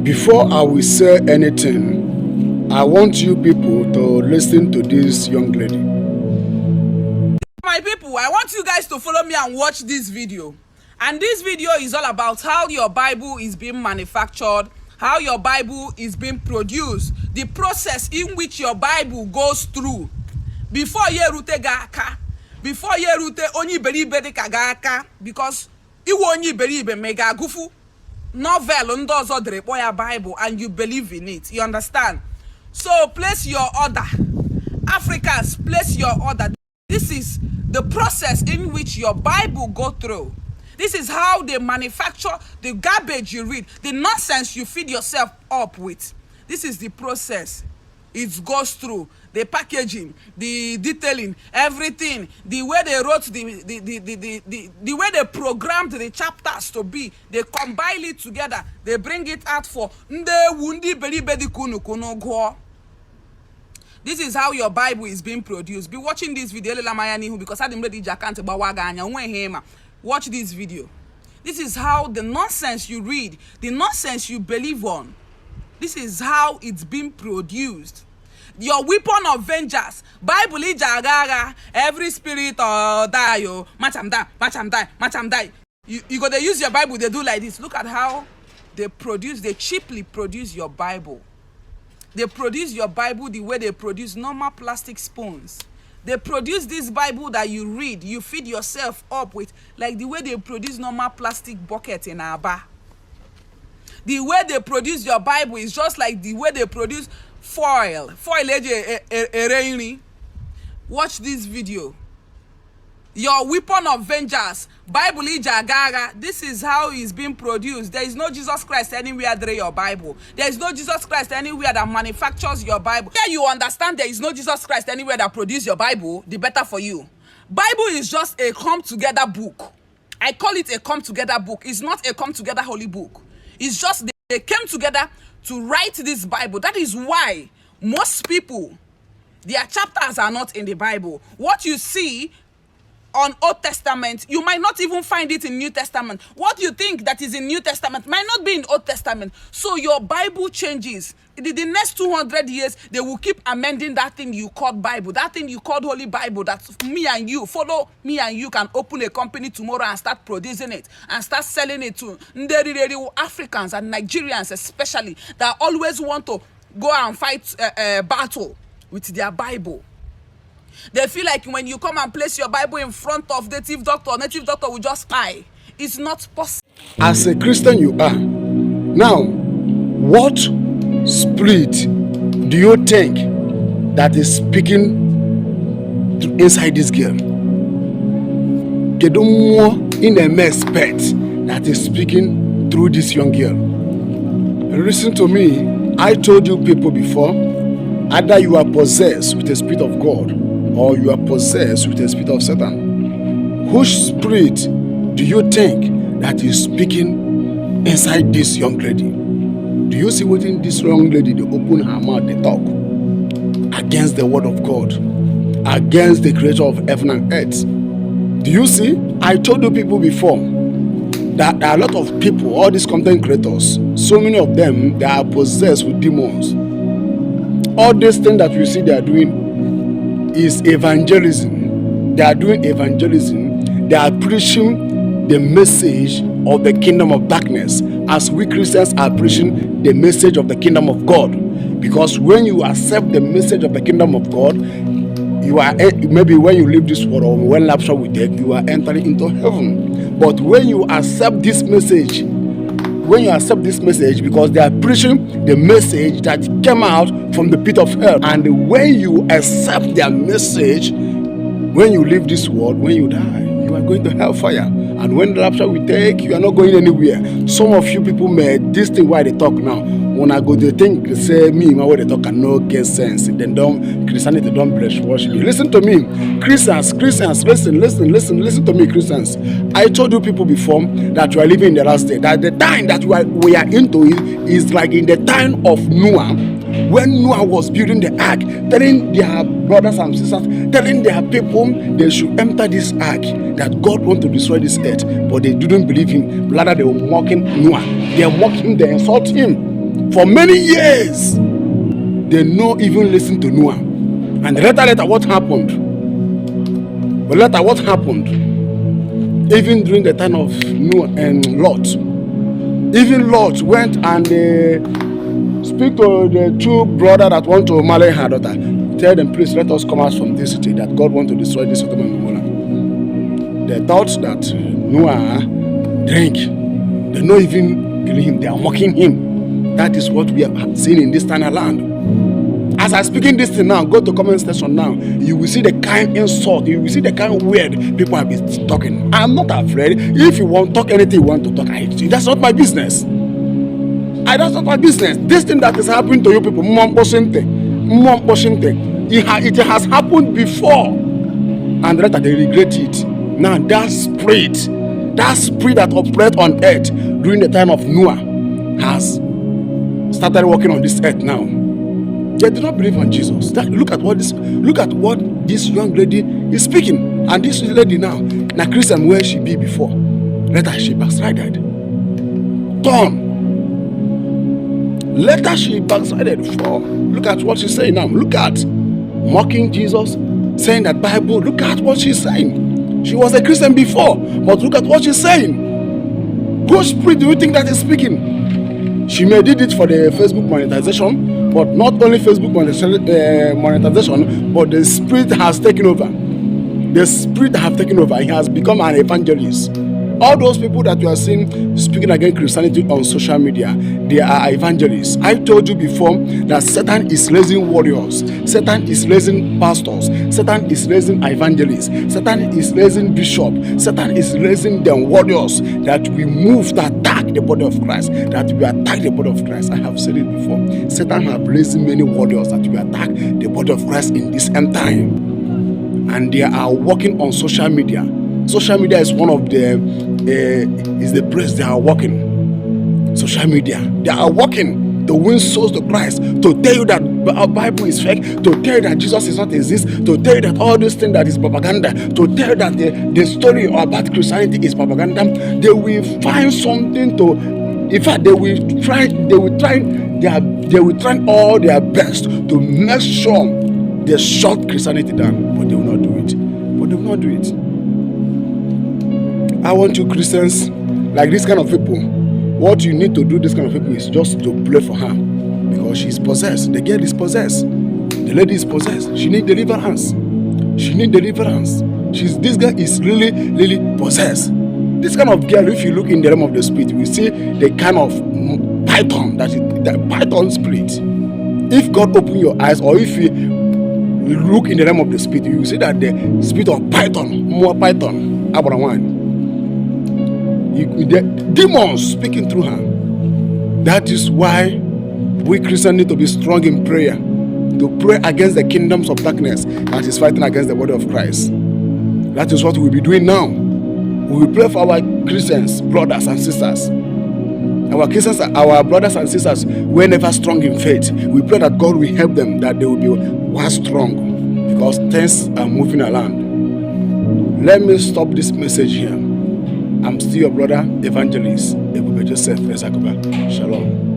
Before I will say anything, I want you people to listen to this young lady. My people, I want you guys to follow me and watch this video. And this video is all about how your Bible is being manufactured, how your Bible is being produced, the process in which your Bible goes through. Before ye rute gaka, before ye rute onyi beribe de kagaka, because iwo onyi beribe mega gufu novel ndozo drepo ya Bible and you believe in it. You understand? So place your order. Africans, place your order. This is the process in which your Bible go through. This is how they manufacture the garbage you read, the nonsense you feed yourself up with. This is the process it goes through. The packaging, the detailing, everything, the way they wrote the way they programmed the chapters to be, they combine it together, they bring it out for this is how your Bible is being produced. Be watching this video because I didn't ready watch this video. This is how the nonsense you read, the nonsense you believe on, this is how it's being produced. Your weapon of vengeance, Bible jagaga, every spirit or die, yo, match die. You gotta use your Bible, they do like this. Look at how they cheaply produce your Bible. They produce your Bible the way they produce normal plastic spoons. They produce this Bible that you read, you feed yourself up with, like the way they produce normal plastic bucket in our bar. The way they produce your Bible is just like the way they produce foil. Watch this video. Your weapon of vengeance, Bible jagaga. This is how it's being produced. There is no Jesus Christ anywhere there your Bible. There is no Jesus Christ anywhere that manufactures your Bible. Yeah, you understand there is no Jesus Christ anywhere that produces your Bible, the better for you. Bible is just a come-together book. I call it a come-together book. It's not a come-together holy book. It's just they came together to write this Bible. That is why most people, their chapters are not in the Bible. What you see on Old Testament, you might not even find it in New Testament. What you think that is in New Testament might not be in Old Testament. So your Bible changes. The next 200 years, they will keep amending that thing you called Bible, that thing you called Holy Bible, that me and you, follow me and you can open a company tomorrow and start producing it and start selling it to Africans and Nigerians especially that always want to go and fight a battle with their Bible. They feel like when you come and place your Bible in front of native doctor will just spy. It's not possible. As a Christian you are. Now, what spirit do you think that is speaking inside this girl? In a expert that is speaking through this young girl. Listen to me. I told you people before, either you are possessed with the Spirit of God or you are possessed with the spirit of Satan. Which spirit do you think that is speaking inside this young lady? Do you see what in this young lady, they open her mouth, they talk against the word of God, against the creator of heaven and earth? Do you see? I told you people before that there are a lot of people, all these content creators, so many of them, they are possessed with demons. All these things that you see they are doing is evangelism. They are doing evangelism. They are preaching the message of the kingdom of darkness, as we Christians are preaching the message of the kingdom of God. Because when you accept the message of the kingdom of God, you are, maybe when you leave this world or when rapture will take, you are entering into heaven. But when you accept this message, because they are preaching the message that came out from the pit of hell, and when you accept their message, when you leave this world, when you die, you are going to hellfire. And when the rapture will take, you are not going anywhere. Some of you people made this thing why they talk now. When I go to think, they say me, my way they talk and no get sense. Then don't Christianity don't bless worship. Listen to me, Christians, listen to me, Christians. I told you people before that you are living in the last day. That the time that we are into is like in the time of Noah, when Noah was building the ark, telling their brothers and sisters, telling their people they should enter this ark, that God want to destroy this earth, but they didn't believe him. Rather, they were mocking Noah. They mocked him, they insult him. For many years, they no even listen to Noah. And later, what happened? But later, what happened? Even during the time of Noah and Lot, even Lot went and speak to the two brothers that want to marry her daughter. Tell them, please let us come out from this city, that God wants to destroy this Sodom and Gomorrah. They thought that Noah drank. They not even killing him, they are mocking him. That is what we have seen in this kind of land. As I'm speaking this thing now, go to comment section now. You will see the kind insult, you will see the kind of weird people have been talking. I'm not afraid. If you want to talk anything you want to talk, that's not my business. That's not my business. This thing that is happening to you people, it has happened before, and later they regret it. Now that spirit that operates on earth during the time of Noah has started working on this earth now. They do not believe on Jesus. Look at what this young lady is speaking. And this lady now Christian, where she be before. Later she backslided. Later she backslided. Look at what she's saying now. Look at mocking Jesus, saying that Bible. Look at what she's saying. She was a Christian before, but look at what she's saying. Whose spirit do you think that is speaking? She may did it for the Facebook monetization, but not only Facebook monetization, but the spirit has taken over. The spirit has taken over. He has become an evangelist. All those people that you are seeing speaking against Christianity on social media, they are evangelists. I told you before that Satan is raising warriors. Satan is raising pastors. Satan is raising evangelists. Satan is raising bishops. Satan is raising them warriors that we move to attack the body of Christ. That we attack the body of Christ. I have said it before. Satan has raised many warriors that we attack the body of Christ in this end time. And they are working on social media. Social media is one of the is the place they are working. Social media, they are working to win souls to Christ, to tell you that our Bible is fake, to tell you that Jesus is not exist, to tell you that all these things that is propaganda, to tell you that the story about Christianity is propaganda. They will find something to. In fact, they will try all their best to make sure they shut Christianity down, but they will not do it. I want you Christians, like this kind of people, what you need to do this kind of people is just to pray for her, because she's possessed. The girl is possessed. The lady is possessed. She needs deliverance. This girl is really possessed. This kind of girl, if you look in the realm of the spirit, you will see the kind of python, the python spirit. If God open your eyes, or if you look in the realm of the spirit, you will see that the spirit of python, more python, Abraham. The demons speaking through her. That is why we Christians need to be strong in prayer, to pray against the kingdoms of darkness that is fighting against the body of Christ. That is what we'll be doing now. We will pray for our Christians, brothers and sisters. Our Christians, our brothers and sisters, were never strong in faith. We pray that God will help them, that they will be more strong, because things are moving around. Let me stop this message here. I'm still your brother, Evangelist Ebube Joseph Ezakuba. Shalom.